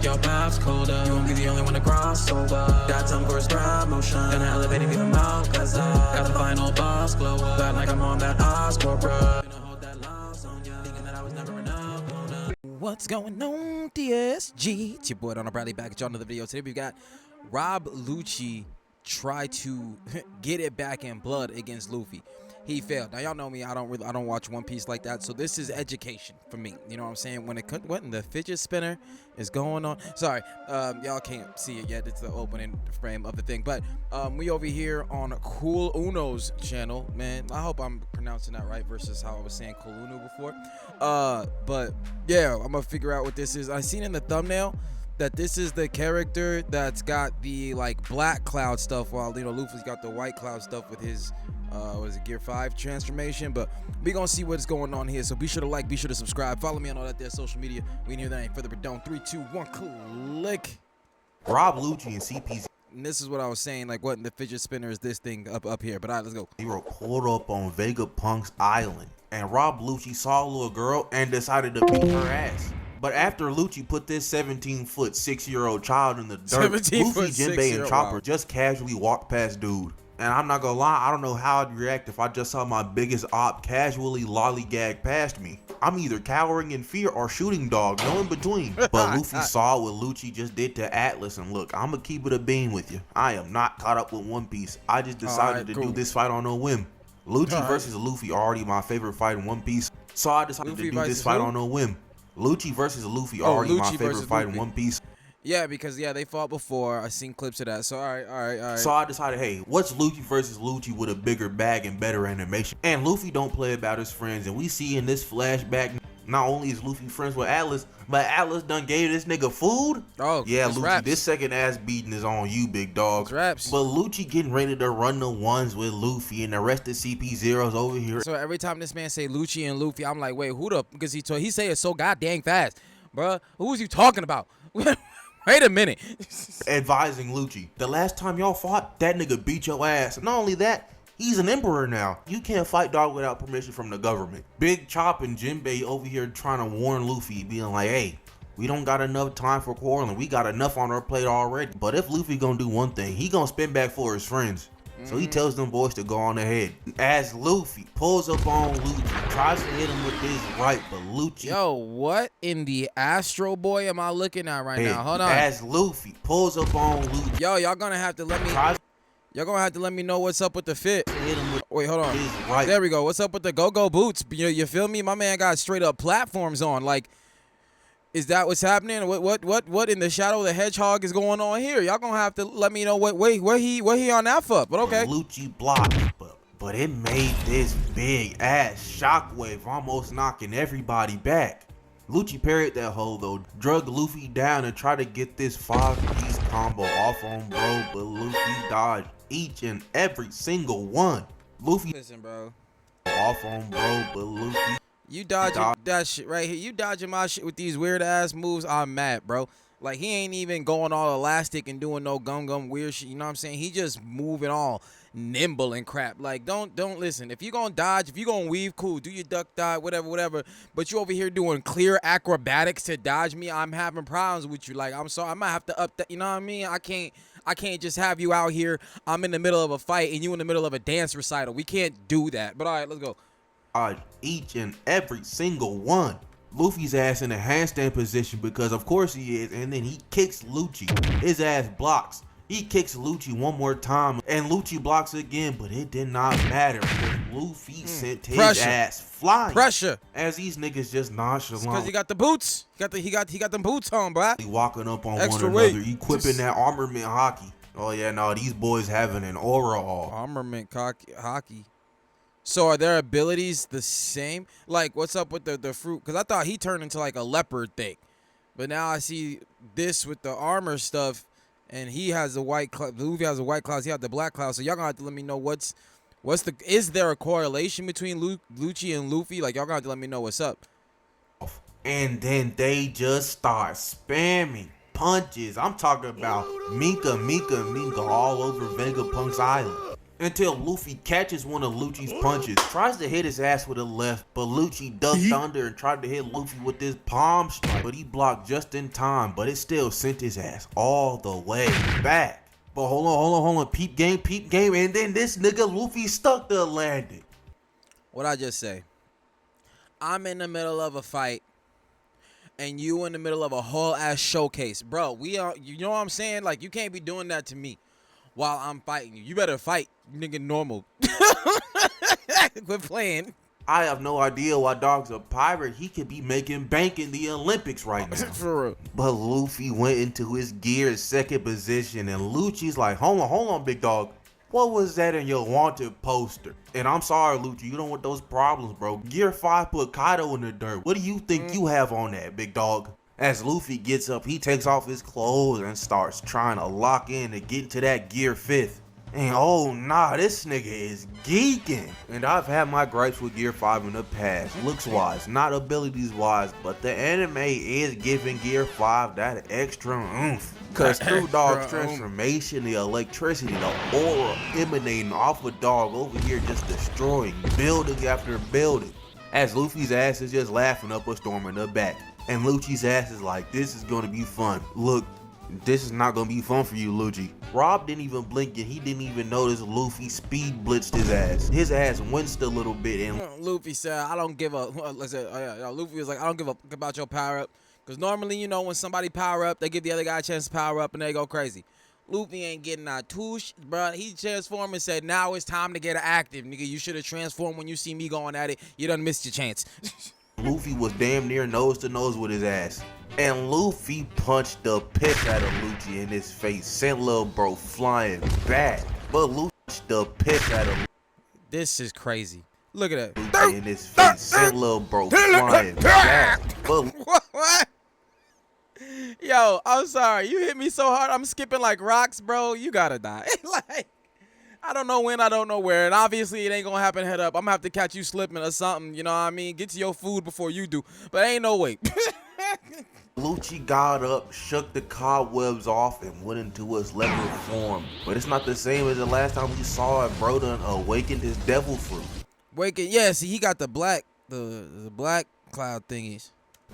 your path's colder. You won't be the only one to cross over. Got time for a grab motion. Gonna elevate and leave them out, cause I got the final boss glow up. Bad like I'm on that Oscar, bruh. Gonna hold that loss on ya. Thinking that I was never enough. What's going on, DSG? It's your boy Darrnell Bradley back at y'all another video. Today we got Lucci try to get it back in blood against Luffy. He failed. Now y'all know me, I don't watch One Piece like that, so this is education for me. You know what I'm saying? When it what in the fidget spinner is going on? Sorry, y'all can't see it yet. It's the opening frame of the thing. But we over here on Cool Uno's channel, man. I hope I'm pronouncing that right versus how I was saying Cool Uno before. But yeah, I'm gonna figure out what this is. I seen in the thumbnail that this is the character that's got the like black cloud stuff, while you know Luffy's got the white cloud stuff with his what is it, Gear 5 transformation. But we gonna see what's going on here, so be sure to like, be sure to subscribe, follow me on all that there social media. We can hear that ain't further ado. 3, 2, 1, click. Lucci and CPZ. And this is what I was saying, like what in the fidget spinner is this thing up here. But all right, let's go. They were pulled up on Vegapunk's island, and Lucci saw a little girl and decided to beat her ass. But after Lucci put this 17-foot 6-year-old child in the dirt, Luffy, Jinbei, and Chopper just casually walked past dude. And I'm not gonna lie, I don't know how I'd react if I just saw my biggest op casually lollygag past me. I'm either cowering in fear or shooting dog, no in between. But Luffy saw what Lucci just did to Atlas, and look, I'ma keep it a bean with you. I am not caught up with One Piece. I just decided to do this fight on a whim. Lucci versus Luffy already my favorite fight in One Piece, so I decided to do this fight on a whim. Lucci versus Luffy already my favorite fight in One Piece. Yeah, because yeah, they fought before. I seen clips of that. So all right. So I decided, hey, what's Lucci versus Lucci with a bigger bag and better animation? And Luffy don't play about his friends, and we see in this flashback, not only is Luffy friends with Atlas, but Atlas done gave this nigga food. Oh yeah, Lucci, raps. This second ass beating is on you, big dog. Raps. But Lucci getting ready to run the ones with Luffy, and the rest of CP0's over here. So every time this man say Lucci and Luffy, I'm like, wait, who the? Because he say it so goddamn fast, bruh. Who is you talking about? Wait a minute. Advising Lucci, the last time y'all fought, that nigga beat your ass. Not only that, he's an emperor now. You can't fight dog without permission from the government. Big Chop and Jinbei over here trying to warn Luffy, being like, hey, we don't got enough time for quarreling. We got enough on our plate already. But if Luffy gonna do one thing, he gonna spin back for his friends. So he tells them boys to go on ahead. As Luffy pulls up on Lucci, tries to hit him with his right, but Lucci... Yo, what in the Astro Boy am I looking at right now? Hold on. As Luffy pulls up on Lucci... Yo, y'all gonna have to let me... Y'all gonna have to let me know what's up with the fit. Wait, hold on. Right. There we go. What's up with the go-go boots? You feel me? My man got straight up platforms on. Like, is that what's happening? What in the Shadow of the Hedgehog is going on here? Y'all gonna have to let me know where he on that for. But okay. Lucci blocked, but it made this big ass shockwave, almost knocking everybody back. Lucci parried that hole though, drug Luffy down and tried to get this 5-piece combo off on bro, but Luffy dodged each and every single one. Luffy, listen, bro, off on bro, but Luffy. You dodging that shit right here. You dodging my shit with these weird ass moves. I'm mad, bro. Like, he ain't even going all elastic and doing no gum weird shit. You know what I'm saying? He just moving all nimble and crap. Like, don't listen. If you gonna dodge, if you gonna weave, cool. Do your duck dive, whatever. But you over here doing clear acrobatics to dodge me, I'm having problems with you. Like, I'm sorry. I might have to up that. You know what I mean? I can't just have you out here. I'm in the middle of a fight and you in the middle of a dance recital. We can't do that. But all right, let's go. Each and every single one. Luffy's ass in a handstand position because of course he is, and then he kicks Lucci. His ass blocks. He kicks Lucci one more time, and Lucci blocks again, but it did not matter because Luffy sent his ass flying. Pressure. As these niggas just nonchalant. Because he got the boots. He got them boots on, bro. He walking up on extra one another, equipping that armament hockey. Oh yeah, no, these boys having an aura all. Armament hockey. So are their abilities the same? Like, what's up with the fruit? Because I thought he turned into like a leopard thing. But now I see this with the armor stuff. And he has the white cloud. Luffy has the white clouds. He has the black clouds. So y'all gonna have to let me know is there a correlation between Lucci and Luffy? Like, y'all gonna have to let me know what's up. And then they just start spamming punches. I'm talking about Minka all over Vegapunk's island. until Luffy catches one of Lucci's punches, tries to hit his ass with a left, but Lucci ducked under and tried to hit Luffy with his palm strike, but he blocked just in time, but it still sent his ass all the way back. But hold on, peep game, and then this nigga Luffy stuck the landing. What'd I just say? I'm in the middle of a fight, and you in the middle of a whole ass showcase. Bro, we are, you know what I'm saying? Like, you can't be doing that to me while I'm fighting you. You better fight, nigga, normal. Quit playing. I have no idea why Dog's a pirate. He could be making bank in the Olympics right now. For real. But Luffy went into his gear's second position, and Lucci's like, hold on, big dog. What was that in your wanted poster? And I'm sorry, Lucci, you don't want those problems, bro. Gear 5 put Kaido in the dirt. What do you think you have on that, big dog? As Luffy gets up, he takes off his clothes and starts trying to lock in to get into that Gear 5th. And oh nah, this nigga is geeking. And I've had my gripes with Gear 5 in the past, looks-wise, not abilities-wise, but the anime is giving Gear 5 that extra oomph. Cause through Dog's transformation, the electricity, the aura emanating off of Dog over here just destroying building after building. As Luffy's ass is just laughing up a storm in the back. And Lucci's ass is like, this is gonna be fun. Look, this is not gonna be fun for you, Lucci. Rob didn't even blink and he didn't even notice Luffy speed blitzed his ass. His ass winced a little bit and Luffy said, I don't give a, Luffy was like, I don't give a fuck about your power up. Because normally, you know, when somebody power up, they give the other guy a chance to power up and they go crazy. Luffy ain't getting that touche, bro. He transformed and said, now it's time to get active. Nigga, you should have transformed when you see me going at it. You done missed your chance. Luffy was damn near nose to nose with his ass. And Luffy punched the piss out of Lucci in his face, sent little bro flying back. But Luffy punched the piss out of This is crazy. Look at that. Lucci in his face, sent little bro flying back. But what? Yo, I'm sorry. You hit me so hard. I'm skipping like rocks, bro. You gotta die. Like, I don't know when, I don't know where. And obviously, it ain't gonna happen head up. I'm gonna have to catch you slipping or something. You know what I mean? Get to your food before you do. But ain't no way. Lucci got up, shook the cobwebs off, and went into his level form. But it's not the same as the last time we saw it. Bro done awakened his devil fruit. Yeah, see, he got the black cloud thingies.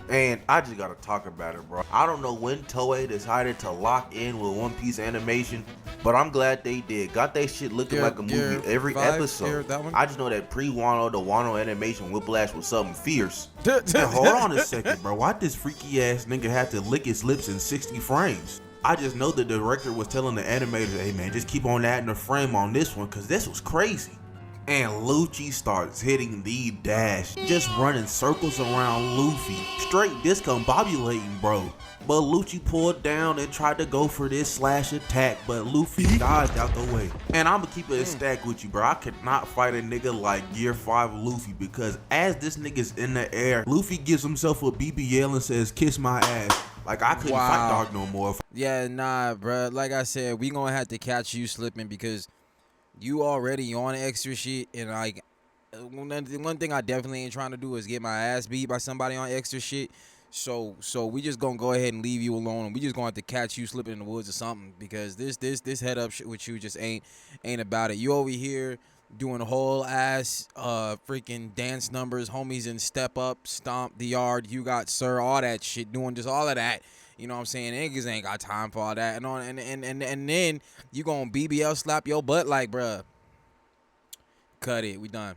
And I just gotta talk about it, bro. I don't know when Toei decided to lock in with One Piece animation, but I'm glad they did. Got that shit looking like a movie every episode. I just know that pre-Wano, the Wano animation Whiplash was something fierce. Now, hold on a second, bro. Why this freaky ass nigga have to lick his lips in 60 frames? I just know the director was telling the animators, hey man, just keep on adding a frame on this one, cause this was crazy. And Lucci starts hitting the dash, just running circles around Luffy, straight discombobulating, bro. But Lucci pulled down and tried to go for this slash attack, but Luffy dodged out the way. And I'ma keep it a stack with you, bro. I could not fight a nigga like Gear 5 Luffy, because as this nigga's in the air, Luffy gives himself a BBL and says, kiss my ass. Like, I couldn't fight Dog no more. Yeah, nah, bro. Like I said, we gonna have to catch you slipping because you already on extra shit, and like one thing I definitely ain't trying to do is get my ass beat by somebody on extra shit. So we just gonna go ahead and leave you alone, and we just gonna have to catch you slipping in the woods or something, because this head up shit with you just ain't about it. You over here doing whole ass freaking dance numbers, homies, and step up, stomp the yard, you got sir, all that shit, doing just all of that. You know what I'm saying? Niggas ain't got time for all that. And then you gonna BBL slap your butt like, bruh. Cut it. We done.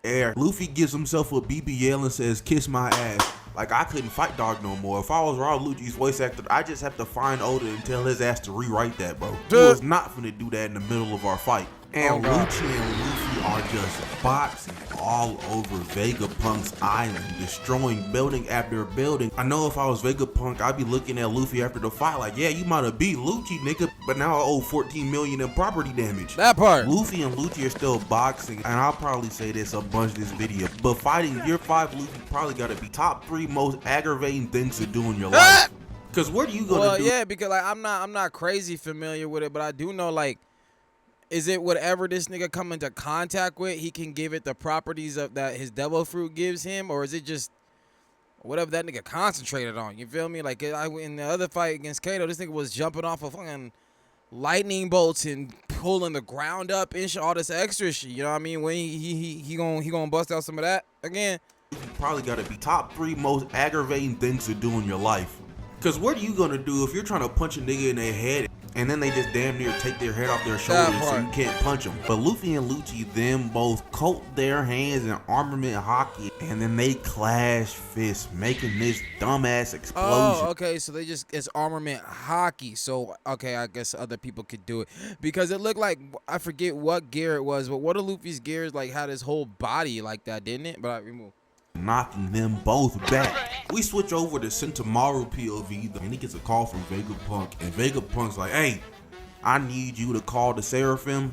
Air. Luffy gives himself a BBL and says, kiss my ass. Like, I couldn't fight Dog no more. If I was Raw Lucci's voice actor, I just have to find Oda and tell his ass to rewrite that, bro. He was not finna do that in the middle of our fight. And Lucci and Luffy are just boxing all over Vegapunk's island, destroying building after building. I know if I was Vegapunk, I'd be looking at Luffy after the fight like, yeah, you might have beat Lucci, nigga, but now I owe 14 million in property damage. That part. Luffy and Lucci are still boxing, and I'll probably say this a bunch this video, but fighting Gear 5 Luffy probably gotta be top 3 most aggravating things to do in your life. Cause what are you gonna do? Yeah, because like I'm not crazy familiar with it, but I do know, like, is it whatever this nigga come into contact with, he can give it the properties of that his devil fruit gives him, or is it just whatever that nigga concentrated on? You feel me? Like in the other fight against Kaido, this nigga was jumping off of fucking lightning bolts and pulling the ground up and all this extra shit. You know what I mean? When he gonna bust out some of that again. You probably gotta be top 3 most aggravating things to do in your life. Cause what are you gonna do if you're trying to punch a nigga in their head and then they just damn near take their head off their shoulders so you can't punch them? But Luffy and Lucci them both coat their hands in armament hockey and then they clash fists, making this dumbass explosion. Oh, okay, so it's armament hockey. So okay, I guess other people could do it because it looked like, I forget what gear it was, but one of Luffy's gears like had his whole body like that, didn't it? But I removed. Knocking them both back. We switch over to Sentomaru POV and he gets a call from Vegapunk, and Vegapunk's like, hey, I need you to call the Seraphim,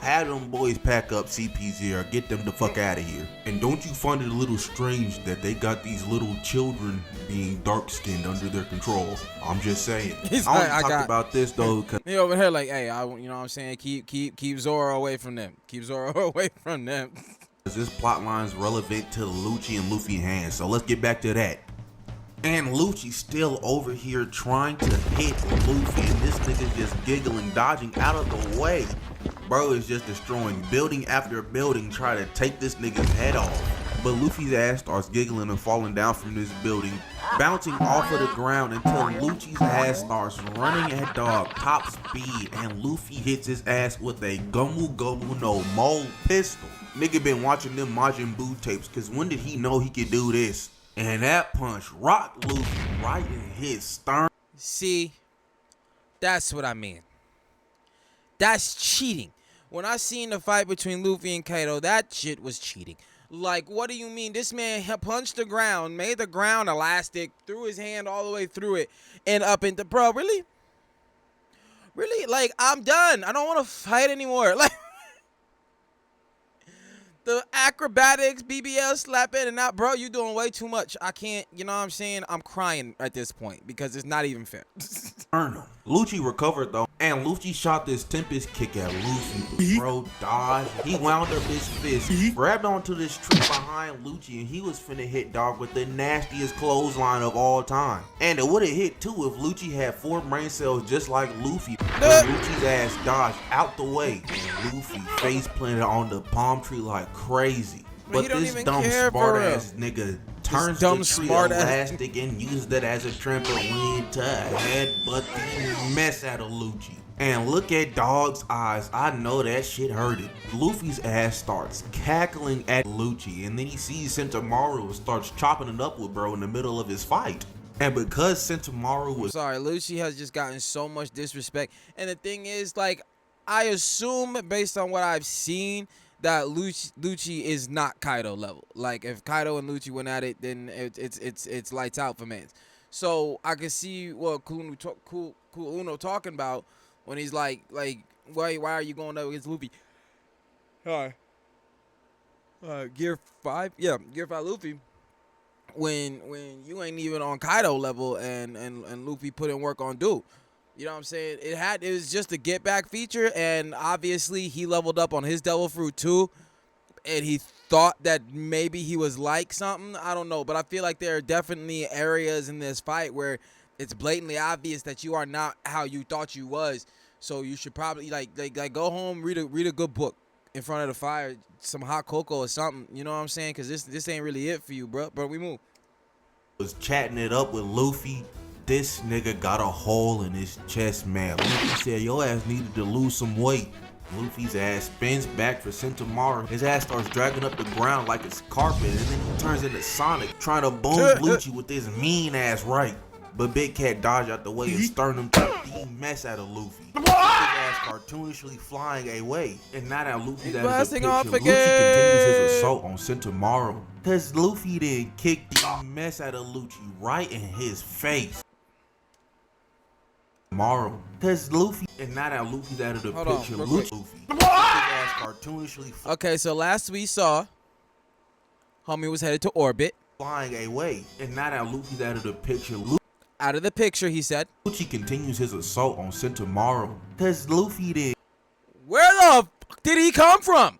have them boys pack up CP0, get them the fuck out of here. And don't you find it a little strange that they got these little children being dark skinned under their control? I'm just saying. I talk about this though, cause he over here like, hey, you know what I'm saying, keep Zoro away from them. Keep Zoro away from them. This plot line is relevant to the Lucci and Luffy hands, so let's get back to that. And Lucci's still over here trying to hit Luffy, and this nigga's just giggling, dodging out of the way. Bro is just destroying building after building, trying to take this nigga's head off. But Luffy's ass starts giggling and falling down from this building, bouncing off of the ground until Lucci's ass starts running at dog top speed, and Luffy hits his ass with a Gomu Gomu no Mo pistol. Nigga been watching them Majin Buu tapes, cause when did he know he could do this? And that punch rocked Luffy right in his stern. See, that's what I mean. That's cheating. When I seen the fight between Luffy and Kaido, that shit was cheating. Like, what do you mean? This man punched the ground, made the ground elastic, threw his hand all the way through it, and up into, bro, really? Really? Like, I'm done. I don't want to fight anymore. Like, the acrobatics, BBL slapping, and now, bro, you doing way too much. I can't, you know what I'm saying? I'm crying at this point because it's not even fair. Darrnell. Lucci recovered though, and Lucci shot this Tempest kick at Luffy, but bro dodged. He wound up his fist, grabbed onto this tree behind Lucci, and he was finna hit dog with the nastiest clothesline of all time. And it would have hit too if Lucci had 4 brain cells just like Luffy. But Lucci's ass dodged out the way, and Luffy face planted on the palm tree like crazy. But this dumb smart ass nigga turns the tree elastic and uses it as a trampoline to headbutt the mess out of Lucci. And look at dog's eyes, I know that shit hurted. Luffy's ass starts cackling at Lucci, and then he sees Sentomaru and starts chopping it up with bro in the middle of his fight. And because Sentomaru was Lucci has just gotten so much disrespect. And the thing is, like, I assume based on what I've seen that Lucci is not Kaido level. Like, if Kaido and Lucci went at it, then it's lights out for man. So I can see what Cool Uno talking about when he's like why are you going up against Luffy? Gear 5? Yeah, Gear 5 Luffy. When you ain't even on Kaido level and Luffy put in work on dude. You know what I'm saying? It was just a get back feature, and obviously he leveled up on his Devil Fruit too, and he thought that maybe he was like something. I don't know, but I feel like there are definitely areas in this fight where it's blatantly obvious that you are not how you thought you was. So you should probably like go home, read a good book in front of the fire, some hot cocoa or something. You know what I'm saying? Because this ain't really it for you, bro. But we move. Was chatting it up with Luffy. This nigga got a hole in his chest, man. Luffy said, your ass needed to lose some weight. Luffy's ass spins back for Sentomaru. His ass starts dragging up the ground like it's carpet, and then he turns into Sonic, trying to boom Lucci with his mean ass right. But Big Cat dodged out the way and sternum took the mess out of Luffy. His ass cartoonishly flying away. And now that Luffy's out of the picture, Lucci continues his assault on Sentomaru. Cause Luffy then kicked the mess out of Lucci right in his face. Cause Luffy, and now that Luffy's out of the picture, Luffy his ass cartoonishly okay, so last we saw, homie was headed to orbit, flying away. And now that Luffy's out of the picture, out of the picture, he said. Lucci continues his assault on Sentomaru. Cause Luffy did. Where the fuck did he come from?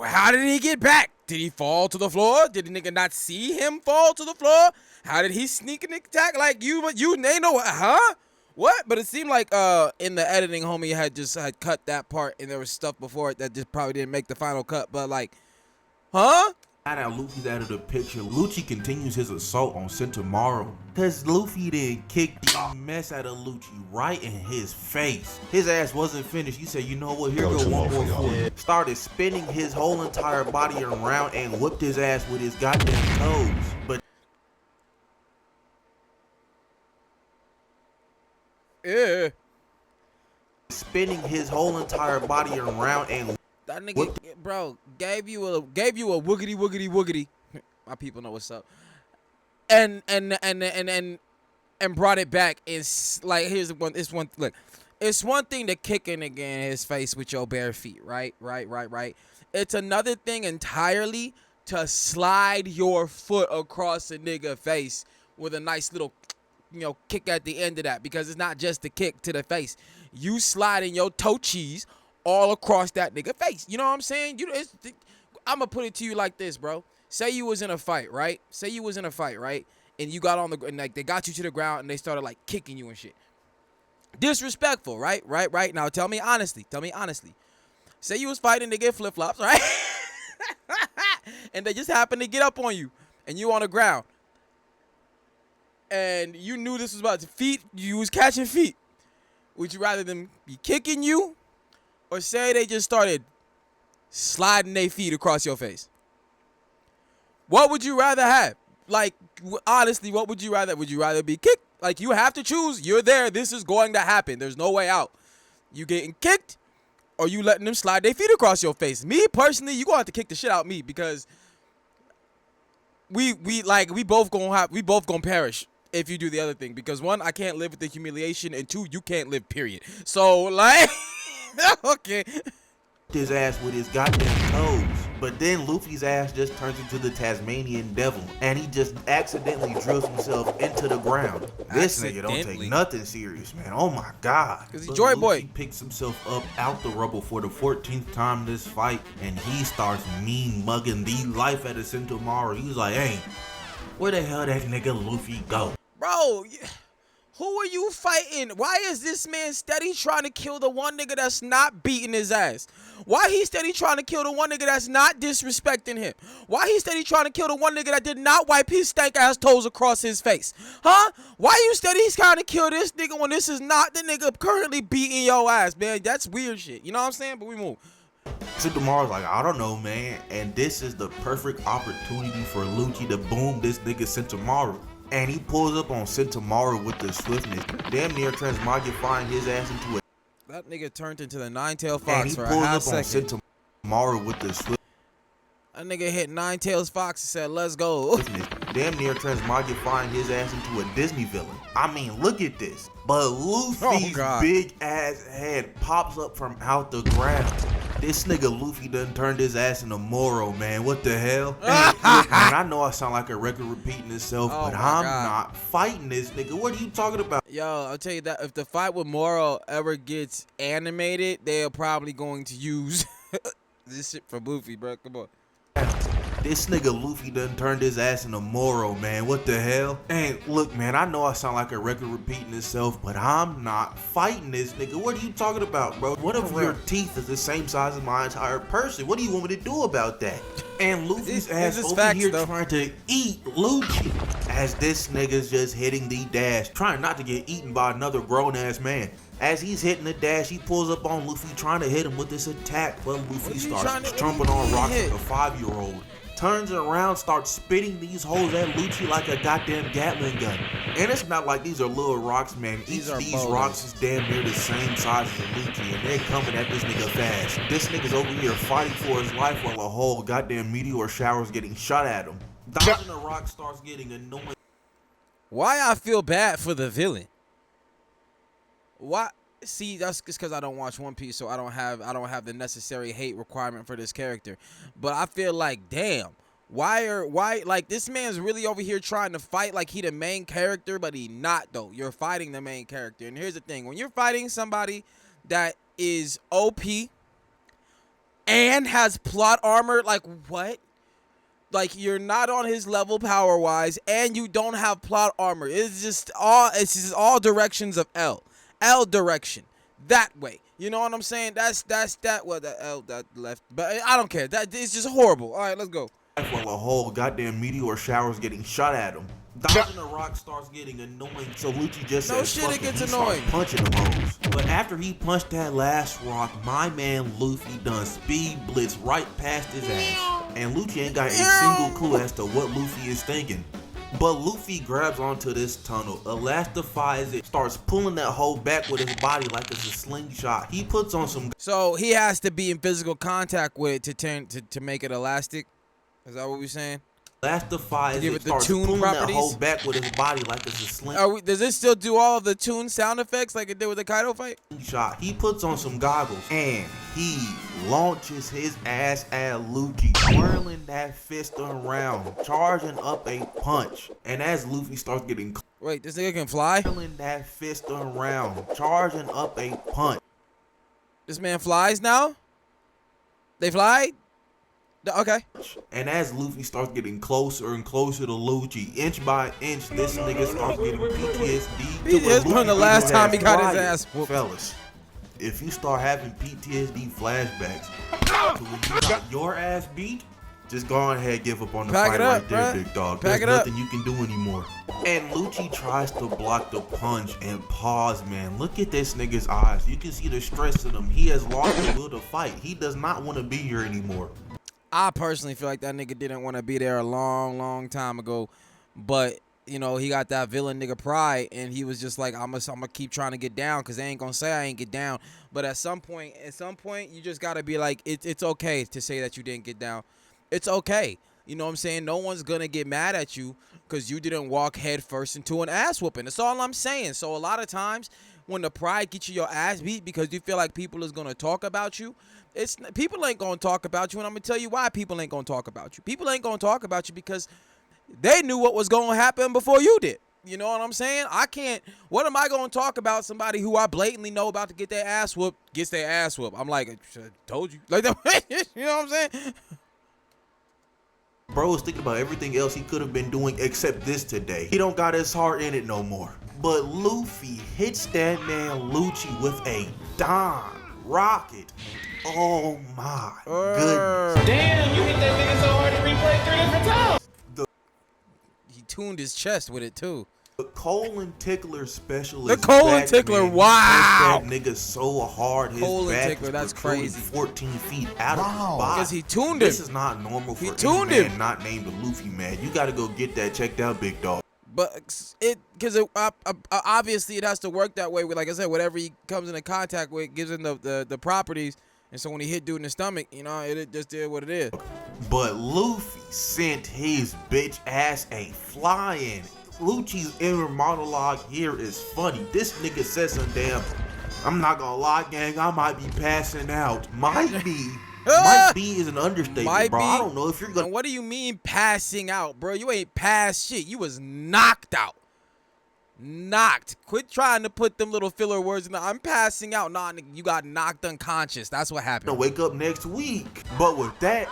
How did he get back? Did he fall to the floor? Did the nigga not see him fall to the floor? How did he sneak and attack like you? But you, they know, huh? What? But it seemed like in the editing, homie had cut that part, and there was stuff before it that just probably didn't make the final cut. But like, huh? Now that Luffy's out of the picture, Lucci continues his assault on Sentomaru. Cause Luffy then kicked the mess out of Lucci right in his face. His ass wasn't finished. He said, you know what, here go one more for you. Started spinning his whole entire body around and whipped his ass with his goddamn toes. But Yeah. spinning his whole entire body around and That nigga, bro, gave you a woogity. My people know what's up. And brought it back. It's like, here's the one. Look, it's one thing to kick a nigga in his face with your bare feet, right? It's another thing entirely to slide your foot across a nigga face with a nice little, kick at the end of that, because it's not just the kick to the face. You sliding your toe cheese all across that nigga face. You know what I'm saying? I'm gonna put it to you like this, bro. Say you was in a fight, right? And you got on the, and like they got you to the ground and they started like kicking you and shit. Disrespectful, right? Now tell me honestly. Say you was fighting to get flip flops, right? And they just happened to get up on you, and you on the ground, and you knew this was about to feet. You was catching feet. Would you rather them be kicking you, or say they just started sliding their feet across your face? What would you rather have? Like, honestly, what would you rather? Would you rather be kicked? Like, you have to choose. You're there. This is going to happen. There's no way out. You getting kicked, or you letting them slide their feet across your face? Me, personally, you going to have to kick the shit out of me, because we both gonna perish if you do the other thing. Because one, I can't live with the humiliation, and two, you can't live, period. So, like, okay. his ass with his goddamn toes. But then Luffy's ass just turns into the Tasmanian devil, and he just accidentally drills himself into the ground. This nigga don't take nothing serious, man. Oh my god. Cause he's Joy Boy. He picks himself up out the rubble for the 14th time this fight, and he starts mean mugging the life out of Sentomaru. He's like, hey, where the hell that nigga Luffy go? Bro, who are you fighting? Why is this man steady trying to kill the one nigga that's not beating his ass? Why he steady trying to kill the one nigga that's not disrespecting him? Why he steady trying to kill the one nigga that did not wipe his stank ass toes across his face? Huh? Why you steady trying to kill this nigga when this is not the nigga currently beating your ass, man? That's weird shit. You know what I'm saying? But we move. Sentomaru's like, I don't know, man. And this is the perfect opportunity for Lucci to boom this nigga Sentomaru. And he pulls up on Sentomaru with the swiftness, damn near transmogrifying his ass into a... That nigga turned into the nine-tailed fox for a half And he pulls second. up on Sentomaru with the swiftness. That nigga hit nine-tailed fox and said, let's go. Damn near transmogrifying his ass into a Disney villain. I mean, look at this. But Luffy's big ass head pops up from out the ground. This nigga Luffy done turned his ass into Moro, man. What the hell? Look, man, I know I sound like a record repeating itself, but I'm not fighting this nigga. What are you talking about? Yo, I'll tell you that if the fight with Moro ever gets animated, they're probably going to use this shit for Luffy, bro. Come on. This nigga Luffy done turned his ass into Moro, man. What the hell? And look, man, I know I sound like a record repeating itself, but I'm not fighting this nigga. What are you talking about, bro? What if your teeth is the same size as my entire person? What do you want me to do about that? And Luffy's ass over here trying to eat Lucci as this nigga's just hitting the dash, trying not to get eaten by another grown-ass man. As he's hitting the dash, he pulls up on Luffy trying to hit him with this attack, but Luffy starts stomping on rocks like a 5-year-old. Turns around, starts spitting these holes at Lucci like a goddamn Gatling gun. And it's not like these are little rocks, man. Each of these rocks is damn near the same size as Lucci, and they're coming at this nigga fast. This nigga's over here fighting for his life while a whole goddamn meteor shower's getting shot at him. Dodging the rock starts getting annoying. Why I feel bad for the villain? Why? See, that's just because I don't watch One Piece, so I don't have the necessary hate requirement for this character. But I feel like, damn, why like this man's really over here trying to fight like he the main character, but he not though. You're fighting the main character, and here's the thing: when you're fighting somebody that is OP and has plot armor, like what? Like, you're not on his level power wise, and you don't have plot armor. It's just all directions of L direction that way. You know what I'm saying? That's that. Well, that L that left, but I don't care. That it's just horrible. All right, let's go. While a whole goddamn meteor shower's getting shot at him. Dodging a rock starts getting annoying, so Lucci just says fuck it, he starts punching the hoes. But after he punched that last rock, my man Luffy done speed blitz right past his ass. And Lucci ain't got a single clue as to what Luffy is thinking. But Luffy grabs onto this tunnel, elastifies it, starts pulling that hoe back with his body like it's a slingshot. He puts on some... So he has to be in physical contact with it to make it elastic? Is that what we're saying? Elastifies it, starts pulling that hoe back with his body like it's a slingshot. Does it still do all of the tune sound effects like it did with the Kaido fight? He puts on some goggles and he launches his ass at Lucci, twirling that fist around, charging up a punch. And as Luffy starts getting... Wait, this nigga can fly? Twirling that fist around, charging up a punch. This man flies now? They fly? Okay. And as Luffy starts getting closer and closer to Lucci, inch by inch, this nigga starts getting PTSD. This was the last time he got his ass whooped. Fellas, if you start having PTSD flashbacks to when you got your ass beat, just go on ahead, give up on the fight right there, big dog. There's nothing you can do anymore. And Lucci tries to block the punch and pause, man. Look at this nigga's eyes. You can see the stress in him. He has lost the will to fight. He does not want to be here anymore. I personally feel like that nigga didn't want to be there a long time ago, but you know, he got that villain nigga pride, and he was just like, I'm gonna keep trying to get down because they ain't gonna say I ain't get down. But at some point, you just gotta be like, it's okay to say that you didn't get down. It's okay. You know what I'm saying? No one's gonna get mad at you because you didn't walk head first into an ass whooping. That's all I'm saying. So a lot of times when the pride gets you your ass beat because you feel like people is gonna talk about you, people ain't gonna talk about you, and I'm gonna tell you why people ain't gonna talk about you. People ain't gonna talk about you because they knew what was gonna happen before you did. You know what I'm saying? What am I gonna talk about somebody who I blatantly know about to get their ass whooped, gets their ass whooped? I'm like, I told you. Like that. You know what I'm saying? Bro was thinking about everything else he could have been doing except this today. He don't got his heart in it no more. But Luffy hits that man Lucci with a dime rocket. Oh my goodness. Damn, you hit that nigga so hard to replay 3 different times. He tuned his chest with it too. The colon tickler specialist. The colon tickler, wow. That nigga so hard his colon back tickler, that's crazy. 14 feet out of his body. Because he tuned him. This is not normal for any man not named the Luffy, man. You gotta go get that checked out, big dog. But obviously it has to work that way. With, like I said, whatever he comes into contact with gives him the properties. And so when he hit dude in the stomach, you know, it just did what it is. But Luffy sent his bitch ass a flying. Lucci's inner monologue here is funny. This nigga said some damn, I'm not gonna lie, gang, I might be passing out. Might be. Might be is an understatement, bro. I don't know if you're gonna. What do you mean passing out, bro? You ain't passed shit. You was knocked out. Knocked. Quit trying to put them little filler words in there. I'm passing out. Nah, nigga, you got knocked unconscious. That's what happened. Gonna wake up next week. But with that,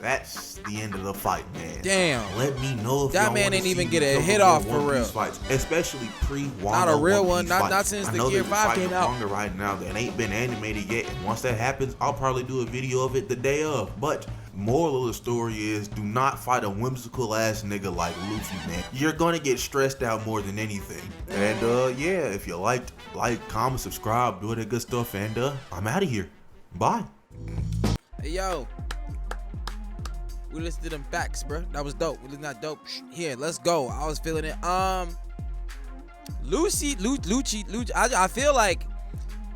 that's the end of the fight, man. Damn. Let me know if that man ain't even get a hit off for real. Fights, especially pre-Wano. Not a real one. Not since the Gear 5 came out. Longer right now that ain't been animated yet. And once that happens, I'll probably do a video of it the day of. But moral of the story is, do not fight a whimsical ass nigga like Luffy, man. You're gonna get stressed out more than anything. And yeah, if you liked, like, comment, subscribe, do that good stuff, and I'm out of here. Bye. Hey yo, we listened to them facts, bro. That was dope. We listened to that dope. Here, let's go. I was feeling it. Lucci. I feel like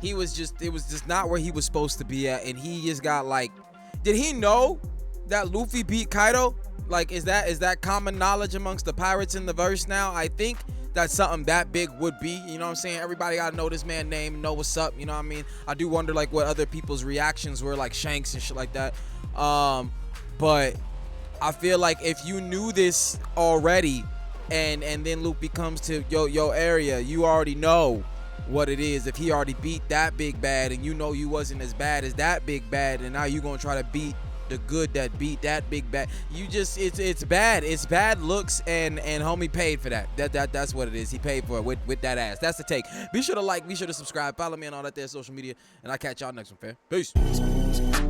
it was just not where he was supposed to be at, and he just got like. Did he know that Luffy beat Kaido? Like, is that common knowledge amongst the pirates in the verse now? I think that something that big would be, you know what I'm saying? Everybody gotta know this man's name, know what's up, you know what I mean? I do wonder like what other people's reactions were, like Shanks and shit like that. But I feel like if you knew this already and then Luffy comes to your area, you already know what it is. If he already beat that big bad and you know you wasn't as bad as that big bad, and now you gonna try to beat the good that beat that big bad. You just it's bad. It's bad looks, and homie paid for that. That's what it is. He paid for it with that ass. That's the take. Be sure to like, be sure to subscribe, follow me on all that there social media, and I'll catch y'all next one, fam. Peace.